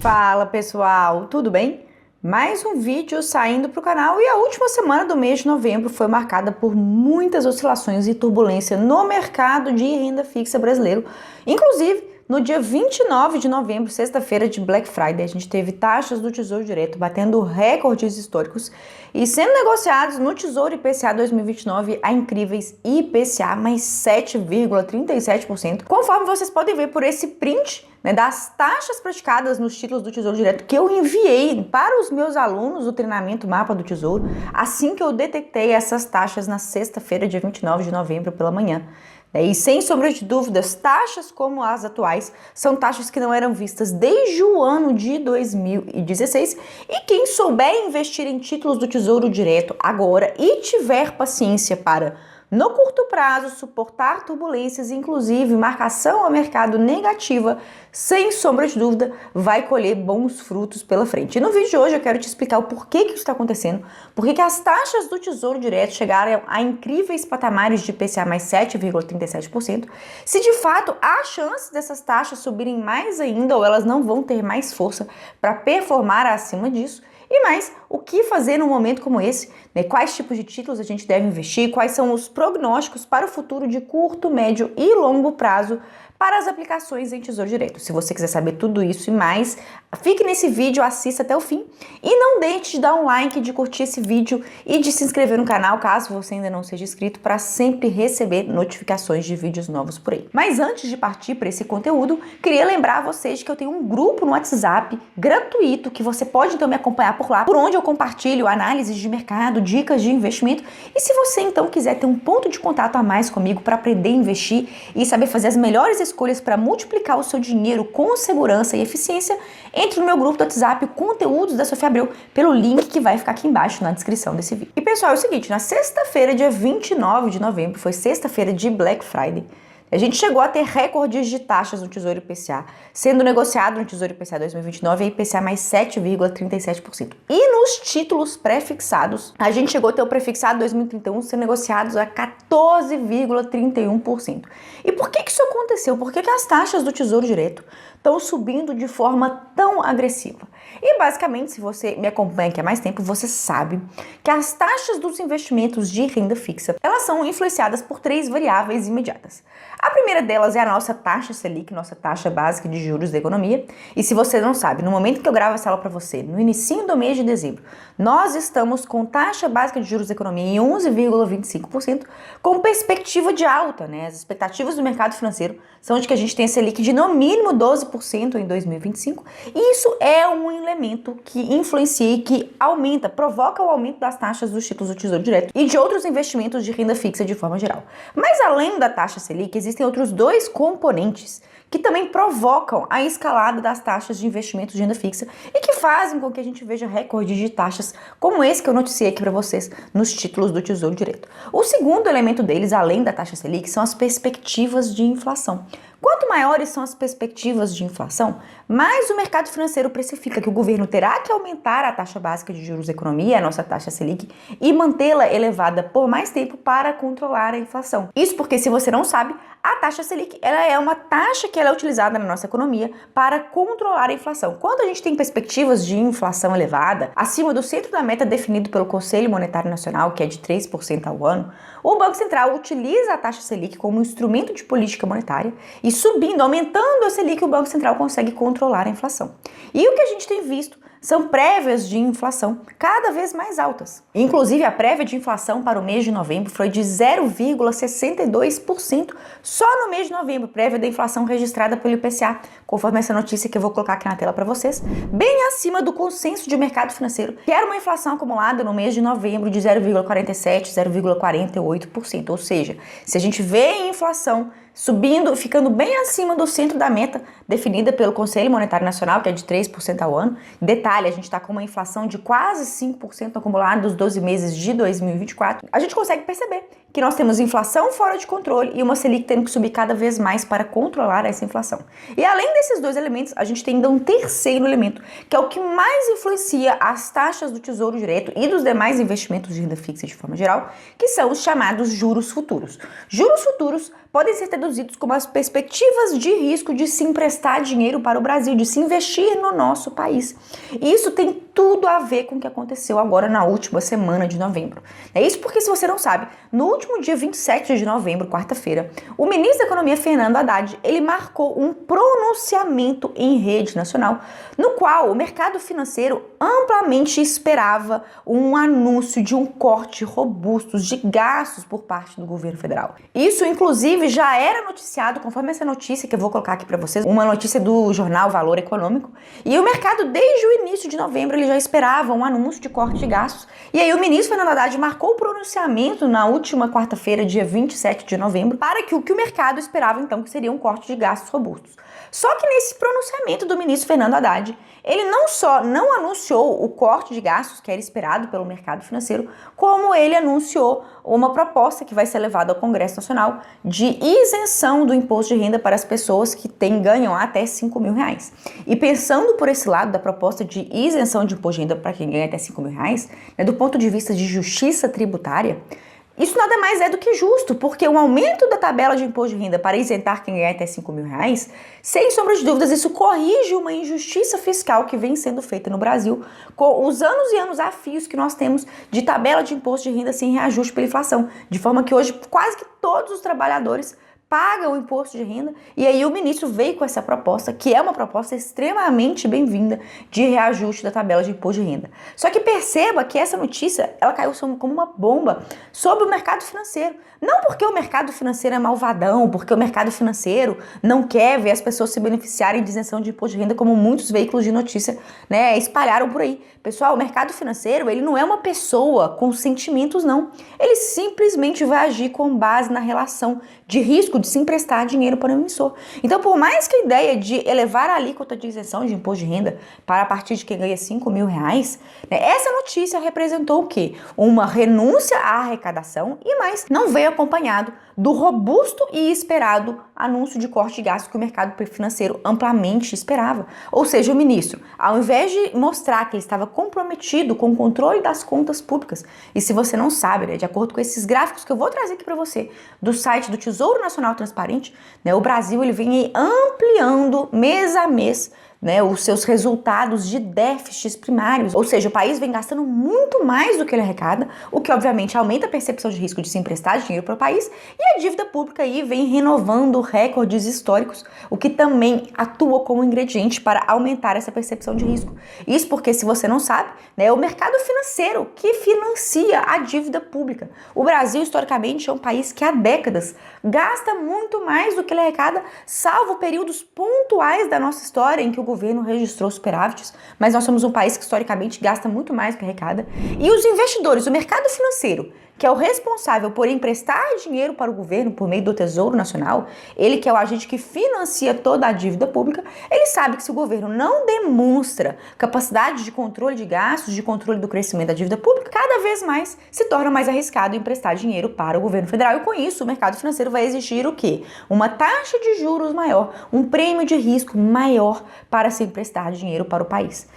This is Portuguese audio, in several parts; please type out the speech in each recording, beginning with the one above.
Fala pessoal, tudo bem? Mais um vídeo saindo para o canal e a última semana do mês de novembro foi marcada por muitas oscilações e turbulência no mercado de renda fixa brasileiro. Inclusive, no dia 29 de novembro, sexta-feira de Black Friday, a gente teve taxas do Tesouro Direto batendo recordes históricos e sendo negociados no Tesouro IPCA 2029 a incríveis IPCA mais 7,37%, conforme vocês podem ver por esse print das taxas praticadas nos títulos do Tesouro Direto que eu enviei para os meus alunos do treinamento Mapa do Tesouro, assim que eu detectei essas taxas na sexta-feira, dia 29 de novembro, pela manhã. E sem sombra de dúvidas, taxas como as atuais são taxas que não eram vistas desde o ano de 2016 e quem souber investir em títulos do Tesouro Direto agora e tiver paciência para, no curto prazo, suportar turbulências, inclusive marcação ao mercado negativa, sem sombra de dúvida, vai colher bons frutos pela frente. E no vídeo de hoje eu quero te explicar o porquê que isso está acontecendo, porquê que as taxas do Tesouro Direto chegaram a incríveis patamares de IPCA mais 7,37%, se de fato há chance dessas taxas subirem mais ainda ou elas não vão ter mais força para performar acima disso, e mais, o que fazer num momento como esse, quais tipos de títulos a gente deve investir, quais são os prognósticos para o futuro de curto, médio e longo prazo para as aplicações em Tesouro Direto. Se você quiser saber tudo isso e mais, fique nesse vídeo, assista até o fim e não deixe de dar um like, de curtir esse vídeo e de se inscrever no canal caso você ainda não seja inscrito para sempre receber notificações de vídeos novos por aí. Mas antes de partir para esse conteúdo, queria lembrar vocês que eu tenho um grupo no WhatsApp gratuito que você pode então me acompanhar por lá, por onde eu compartilho análises de mercado, dicas de investimento. E se você então quiser ter um ponto de contato a mais comigo para aprender a investir e saber fazer as melhores escolhas para multiplicar o seu dinheiro com segurança e eficiência, entre no meu grupo do WhatsApp Conteúdos da Sofia Abreu pelo link que vai ficar aqui embaixo na descrição desse vídeo. E pessoal, é o seguinte, na sexta-feira, dia 29 de novembro, foi sexta-feira de Black Friday, a gente chegou a ter recordes de taxas no Tesouro IPCA, sendo negociado no Tesouro IPCA 2029 a IPCA mais 7,37%. E nos títulos pré-fixados, a gente chegou a ter o prefixado 2031 sendo negociados a 14,31%. E por que isso aconteceu? Por que as taxas do Tesouro Direto estão subindo de forma tão agressiva? E basicamente, se você me acompanha aqui há mais tempo, você sabe que as taxas dos investimentos de renda fixa, elas são influenciadas por três variáveis imediatas. A primeira delas é a nossa taxa Selic, nossa taxa básica de juros da economia. E se você não sabe, no momento que eu gravo essa aula para você, no início do mês de dezembro, nós estamos com taxa básica de juros da economia em 11,25%, com perspectiva de alta, As expectativas do mercado financeiro são de que a gente tenha Selic de no mínimo 12% em 2025. E isso é um elemento que influencia e que aumenta, provoca o aumento das taxas dos títulos do Tesouro Direto e de outros investimentos de renda fixa de forma geral. Mas além da taxa Selic, existem outros dois componentes que também provocam a escalada das taxas de investimento de renda fixa e que fazem com que a gente veja recordes de taxas como esse que eu noticiei aqui para vocês nos títulos do Tesouro Direto. O segundo elemento deles, além da taxa Selic, são as perspectivas de inflação. Quanto maiores são as perspectivas de inflação, mais o mercado financeiro precifica que o governo terá que aumentar a taxa básica de juros da economia, a nossa taxa Selic, e mantê-la elevada por mais tempo para controlar a inflação. Isso porque, se você não sabe, a taxa Selic ela é uma taxa que ela é utilizada na nossa economia para controlar a inflação. Quando a gente tem perspectivas de inflação elevada, acima do centro da meta definido pelo Conselho Monetário Nacional, que é de 3% ao ano, o Banco Central utiliza a taxa Selic como instrumento de política monetária e subindo, aumentando a Selic, o Banco Central consegue controlar a inflação. E o que a gente tem visto são prévias de inflação cada vez mais altas. Inclusive, a prévia de inflação para o mês de novembro foi de 0,62% só no mês de novembro, prévia da inflação registrada pelo IPCA, conforme essa notícia que eu vou colocar aqui na tela para vocês, bem acima do consenso de mercado financeiro, que era uma inflação acumulada no mês de novembro de 0,47%, 0,48%. Ou seja, se a gente vê inflação subindo, ficando bem acima do centro da meta definida pelo Conselho Monetário Nacional, que é de 3% ao ano. Detalhe, a gente está com uma inflação de quase 5% acumulada dos 12 meses de 2024. A gente consegue perceber que nós temos inflação fora de controle e uma Selic tendo que subir cada vez mais para controlar essa inflação. E além desses dois elementos, a gente tem ainda um terceiro elemento, que é o que mais influencia as taxas do Tesouro Direto e dos demais investimentos de renda fixa de forma geral, que são os chamados juros futuros. Juros futuros podem ser traduzidos como as perspectivas de risco de se emprestar emprestar dinheiro para o Brasil, de se investir no nosso país. E isso tem tudo a ver com o que aconteceu agora na última semana de novembro. É isso porque, se você não sabe, no último dia 27 de novembro, quarta-feira, o ministro da Economia, Fernando Haddad, ele marcou um pronunciamento em rede nacional, no qual o mercado financeiro amplamente esperava um anúncio de um corte robusto de gastos por parte do governo federal. Isso, inclusive, já era noticiado, conforme essa notícia que eu vou colocar aqui para vocês, uma notícia do jornal Valor Econômico, e o mercado, desde o início de novembro, ele já esperava um anúncio de corte de gastos. E aí o ministro Fernando Haddad marcou o pronunciamento na última quarta-feira, dia 27 de novembro, para que o mercado esperava, então, que seria um corte de gastos robustos. Só que nesse pronunciamento do ministro Fernando Haddad, ele não só não anunciou o corte de gastos que era esperado pelo mercado financeiro, como ele anunciou uma proposta que vai ser levada ao Congresso Nacional de isenção do imposto de renda para as pessoas que ganham até R$5.000. E pensando por esse lado da proposta de isenção de imposto de renda para quem ganha até R$5.000, né, do ponto de vista de justiça tributária, isso nada mais é do que justo, porque o aumento da tabela de imposto de renda para isentar quem ganha até R$5.000, sem sombra de dúvidas, isso corrige uma injustiça fiscal que vem sendo feita no Brasil, com os anos e anos a fios que nós temos de tabela de imposto de renda sem reajuste pela inflação, de forma que hoje quase que todos os trabalhadores pagam o imposto de renda, e aí o ministro veio com essa proposta, que é uma proposta extremamente bem-vinda de reajuste da tabela de imposto de renda. Só que perceba que essa notícia, ela caiu como uma bomba sobre o mercado financeiro. Não porque o mercado financeiro é malvadão, porque o mercado financeiro não quer ver as pessoas se beneficiarem de isenção de imposto de renda, como muitos veículos de notícia, né, espalharam por aí. Pessoal, o mercado financeiro, ele não é uma pessoa com sentimentos, não. Ele simplesmente vai agir com base na relação de risco de se emprestar dinheiro para o emissor. Então, por mais que a ideia de elevar a alíquota de isenção de imposto de renda para a partir de quem ganha R$5.000, né, essa notícia representou o quê? Uma renúncia à arrecadação e mais, não veio acompanhado do robusto e esperado anúncio de corte de gastos que o mercado financeiro amplamente esperava. Ou seja, o ministro, ao invés de mostrar que ele estava comprometido com o controle das contas públicas, e se você não sabe, né, de acordo com esses gráficos que eu vou trazer aqui para você, do site do Tesouro Nacional Transparente, né, o Brasil ele vem ampliando mês a mês, né, os seus resultados de déficits primários, ou seja, o país vem gastando muito mais do que ele arrecada, o que obviamente aumenta a percepção de risco de se emprestar dinheiro para o país, e a dívida pública aí vem renovando recordes históricos, o que também atua como ingrediente para aumentar essa percepção de risco. Isso porque, se você não sabe, né, é o mercado financeiro que financia a dívida pública. O Brasil, historicamente, é um país que há décadas gasta muito mais do que ele arrecada, salvo períodos pontuais da nossa história em que o governo registrou superávites, mas nós somos um país que historicamente gasta muito mais do que arrecada. E os investidores, o mercado financeiro, que é o responsável por emprestar dinheiro para o governo por meio do Tesouro Nacional, ele que é o agente que financia toda a dívida pública, ele sabe que se o governo não demonstra capacidade de controle de gastos, de controle do crescimento da dívida pública, cada vez mais se torna mais arriscado emprestar dinheiro para o governo federal, e com isso o mercado financeiro vai exigir o quê? Uma taxa de juros maior, um prêmio de risco maior para se emprestar dinheiro para o país.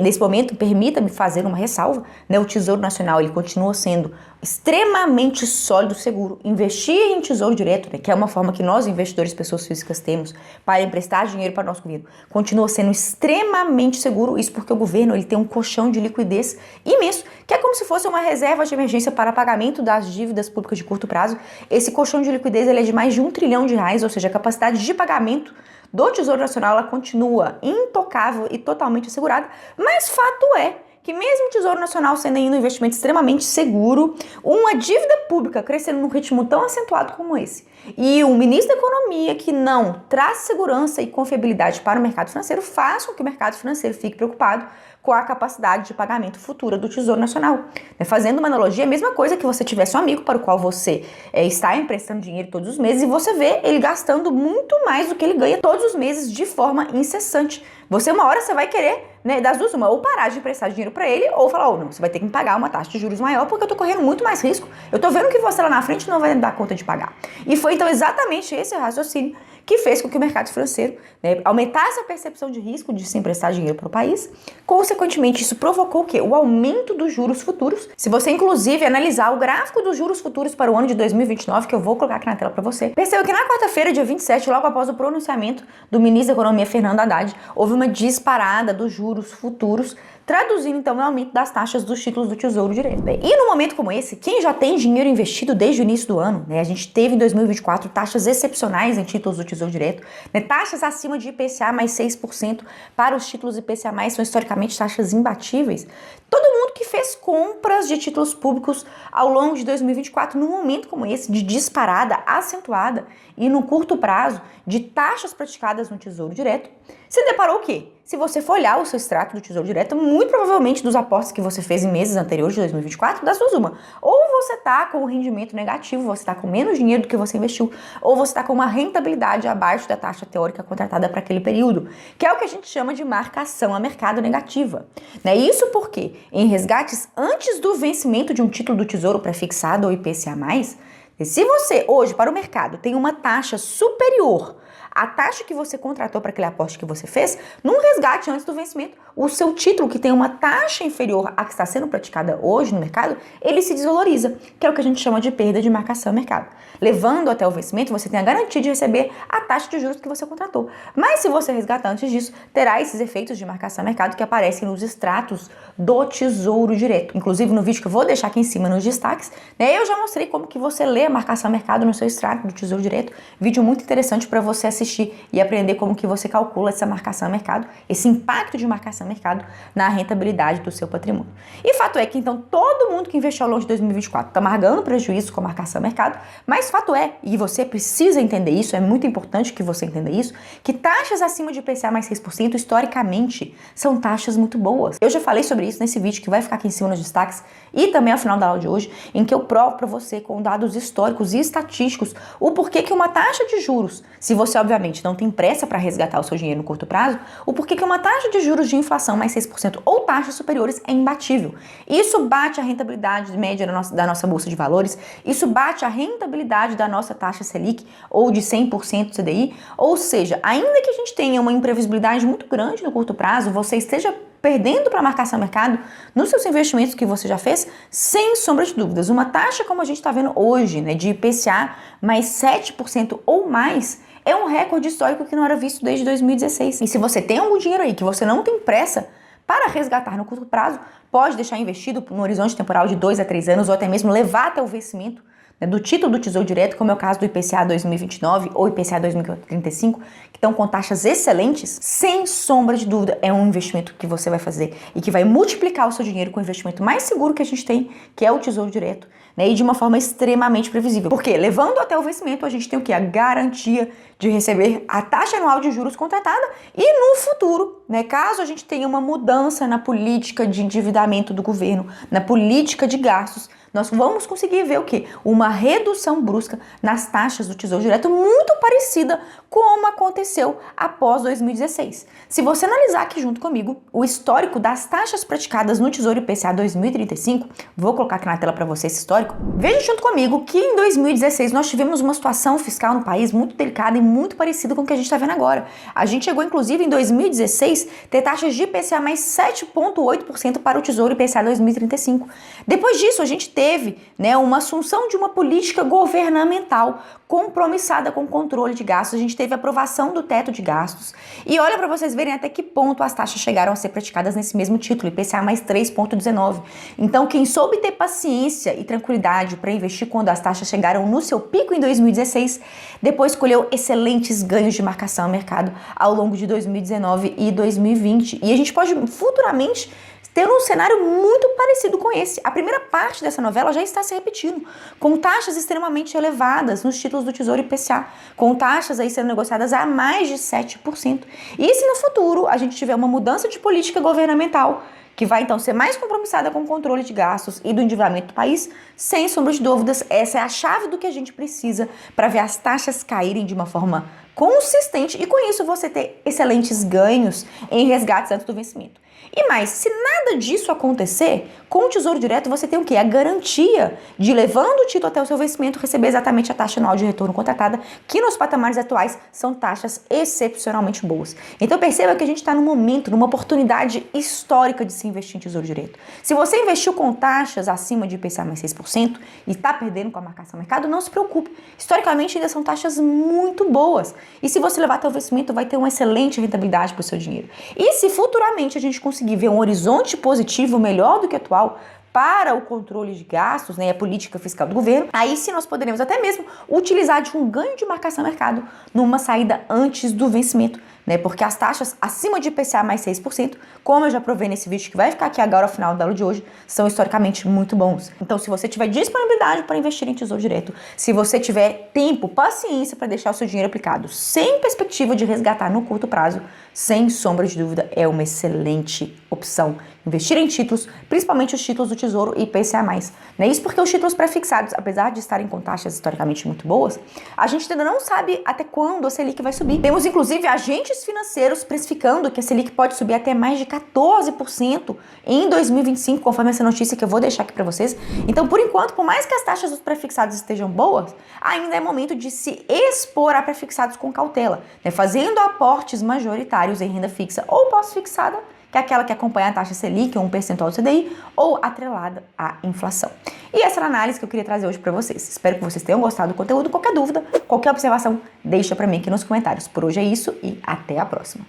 Nesse momento, permita-me fazer uma ressalva, né? O Tesouro Nacional ele continua sendo extremamente sólido, seguro. Investir em tesouro direto, né, que é uma forma que nós, investidores, pessoas físicas, temos para emprestar dinheiro para o nosso governo, continua sendo extremamente seguro. Isso porque o governo ele tem um colchão de liquidez imenso, que é como se fosse uma reserva de emergência para pagamento das dívidas públicas de curto prazo. Esse colchão de liquidez ele é de mais de R$1 trilhão, ou seja, a capacidade de pagamento do Tesouro Nacional ela continua intocável e totalmente assegurada, mas fato é que mesmo o Tesouro Nacional sendo ainda um investimento extremamente seguro, uma dívida pública crescendo num ritmo tão acentuado como esse, e um ministro da Economia que não traz segurança e confiabilidade para o mercado financeiro, faz com que o mercado financeiro fique preocupado com a capacidade de pagamento futura do Tesouro Nacional. Fazendo uma analogia, a mesma coisa que você tivesse um amigo para o qual você está emprestando dinheiro todos os meses e você vê ele gastando muito mais do que ele ganha todos os meses de forma incessante. Uma hora você vai querer, né, das duas uma, ou parar de emprestar dinheiro para ele, ou falar, não, você vai ter que me pagar uma taxa de juros maior porque eu tô correndo muito mais risco. Eu tô vendo que você lá na frente não vai dar conta de pagar. E foi Foi então exatamente esse raciocínio que fez com que o mercado financeiro, né, aumentasse a percepção de risco de se emprestar dinheiro para o país. Consequentemente, isso provocou o quê? O aumento dos juros futuros. Se você, inclusive, analisar o gráfico dos juros futuros para o ano de 2029, que eu vou colocar aqui na tela para você, percebeu que na quarta-feira, dia 27, logo após o pronunciamento do ministro da Economia, Fernando Haddad, houve uma disparada dos juros futuros, traduzindo então o aumento das taxas dos títulos do Tesouro Direto. E num momento como esse, quem já tem dinheiro investido desde o início do ano, né, a gente teve em 2024 taxas excepcionais em títulos do Tesouro Direto, né, taxas acima de IPCA mais 6% para os títulos IPCA mais, são historicamente taxas imbatíveis. Todo mundo que fez compras de títulos públicos ao longo de 2024, num momento como esse, de disparada acentuada e no curto prazo de taxas praticadas no Tesouro Direto, se deparou o quê? Se você for olhar o seu extrato do Tesouro Direto, muito provavelmente dos aportes que você fez em meses anteriores de 2024, das duas uma. Ou você está com um rendimento negativo, você está com menos dinheiro do que você investiu, ou você está com uma rentabilidade abaixo da taxa teórica contratada para aquele período, que é o que a gente chama de marcação a mercado negativa. Né? Isso porque, em resgates antes do vencimento de um título do Tesouro prefixado ou IPCA+, se você hoje para o mercado tem uma taxa superior à taxa que você contratou para aquele aporte que você fez, num resgate antes do vencimento, o seu título que tem uma taxa inferior à que está sendo praticada hoje no mercado, ele se desvaloriza, que é o que a gente chama de perda de marcação a mercado. Levando até o vencimento, você tem a garantia de receber a taxa de juros que você contratou. Mas se você resgatar antes disso, terá esses efeitos de marcação a mercado que aparecem nos extratos do Tesouro Direto. Inclusive no vídeo que eu vou deixar aqui em cima nos destaques, né, eu já mostrei como que você lê a marcação a mercado no seu extrato do Tesouro Direto. Vídeo muito interessante para você assistir e aprender como que você calcula essa marcação a mercado, esse impacto de marcação a mercado na rentabilidade do seu patrimônio. E fato é que então todo mundo que investiu ao longo de 2024 está marcando prejuízo com a marcação a mercado, mas fato é, e você precisa entender isso, é muito importante que você entenda isso, que taxas acima de IPCA mais 6% historicamente são taxas muito boas. Eu já falei sobre isso nesse vídeo que vai ficar aqui em cima nos destaques e também ao final da aula de hoje, em que eu provo para você com dados históricos e estatísticos o porquê que uma taxa de juros, se você obviamente não tem pressa para resgatar o seu dinheiro no curto prazo, o porquê que uma taxa de juros de inflação mais 6% ou taxas superiores é imbatível. Isso bate a rentabilidade média da nossa bolsa de valores, isso bate a rentabilidade da nossa taxa Selic ou de 100% do CDI, ou seja, ainda que a gente tenha uma imprevisibilidade muito grande no curto prazo, você esteja perdendo para marcação a mercado nos seus investimentos que você já fez, sem sombra de dúvidas. Uma taxa como a gente está vendo hoje, né, de IPCA mais 7% ou mais, é um recorde histórico que não era visto desde 2016. E se você tem algum dinheiro aí que você não tem pressa para resgatar no curto prazo, pode deixar investido no horizonte temporal de 2 a 3 anos ou até mesmo levar até o vencimento do título do Tesouro Direto, como é o caso do IPCA 2029 ou IPCA 2035, que estão com taxas excelentes, sem sombra de dúvida, é um investimento que você vai fazer e que vai multiplicar o seu dinheiro com o investimento mais seguro que a gente tem, que é o Tesouro Direto, né, e de uma forma extremamente previsível. Porque, levando até o vencimento, a gente tem o quê? A garantia de receber a taxa anual de juros contratada e no futuro, né, caso a gente tenha uma mudança na política de endividamento do governo, na política de gastos, nós vamos conseguir ver o quê? Uma redução brusca nas taxas do Tesouro Direto, muito parecida como aconteceu após 2016. Se você analisar aqui junto comigo o histórico das taxas praticadas no Tesouro IPCA 2035, vou colocar aqui na tela para você esse histórico, veja junto comigo que em 2016 nós tivemos uma situação fiscal no país muito delicada e muito parecida com o que a gente está vendo agora. A gente chegou, inclusive, em 2016, ter taxas de IPCA mais 7,8% para o Tesouro IPCA 2035. Depois disso, a gente teve, né, uma assunção de uma política governamental compromissada com o controle de gastos. A gente teve a aprovação do teto de gastos. E olha para vocês verem até que ponto as taxas chegaram a ser praticadas nesse mesmo título, IPCA mais 3,19. Então, quem soube ter paciência e tranquilidade para investir quando as taxas chegaram no seu pico em 2016, depois colheu excelentes ganhos de marcação a mercado ao longo de 2019 e 2020. E a gente pode futuramente ter um cenário muito parecido com esse. A primeira parte dessa novela já está se repetindo, com taxas extremamente elevadas nos títulos do Tesouro IPCA, com taxas aí sendo negociadas a mais de 7%. E se no futuro a gente tiver uma mudança de política governamental que vai então ser mais compromissada com o controle de gastos e do endividamento do país. Sem sombra de dúvidas, essa é a chave do que a gente precisa para ver as taxas caírem de uma forma consistente e com isso você ter excelentes ganhos em resgates antes do vencimento. E mais, se nada disso acontecer, com o Tesouro Direto você tem o quê? A garantia de, levando o título até o seu vencimento, receber exatamente a taxa anual de retorno contratada, que nos patamares atuais são taxas excepcionalmente boas. Então perceba que a gente está num momento, numa oportunidade histórica de se investir em Tesouro Direto. Se você investiu com taxas acima de IPCA mais 6% e está perdendo com a marcação mercado, não se preocupe. Historicamente ainda são taxas muito boas. E se você levar até o vencimento, vai ter uma excelente rentabilidade para o seu dinheiro. E se futuramente a gente conseguir ver um horizonte positivo melhor do que atual para o controle de gastos, né, e a política fiscal do governo, aí sim nós poderemos até mesmo utilizar de um ganho de marcação mercado numa saída antes do vencimento, né, porque as taxas acima de IPCA mais 6%, como eu já provei nesse vídeo que vai ficar aqui agora ao final da aula de hoje, são historicamente muito bons. Então, se você tiver disponibilidade para investir em Tesouro Direto, se você tiver tempo, paciência para deixar o seu dinheiro aplicado sem perspectiva de resgatar no curto prazo, sem sombra de dúvida, é uma excelente opção. Investir em títulos, principalmente os títulos do Tesouro e IPCA+. Né? Isso porque os títulos pré-fixados, apesar de estarem com taxas historicamente muito boas, a gente ainda não sabe até quando a Selic vai subir. Temos, inclusive, agentes financeiros precificando que a Selic pode subir até mais de 14% em 2025, conforme essa notícia que eu vou deixar aqui para vocês. Então, por enquanto, por mais que as taxas dos pré-fixados estejam boas, ainda é momento de se expor a pré-fixados com cautela, né? Fazendo aportes majoritários em renda fixa ou pós-fixada, que é aquela que acompanha a taxa Selic, ou um percentual do CDI, ou atrelada à inflação. E essa é a análise que eu queria trazer hoje para vocês. Espero que vocês tenham gostado do conteúdo. Qualquer dúvida, qualquer observação, deixa para mim aqui nos comentários. Por hoje é isso e até a próxima.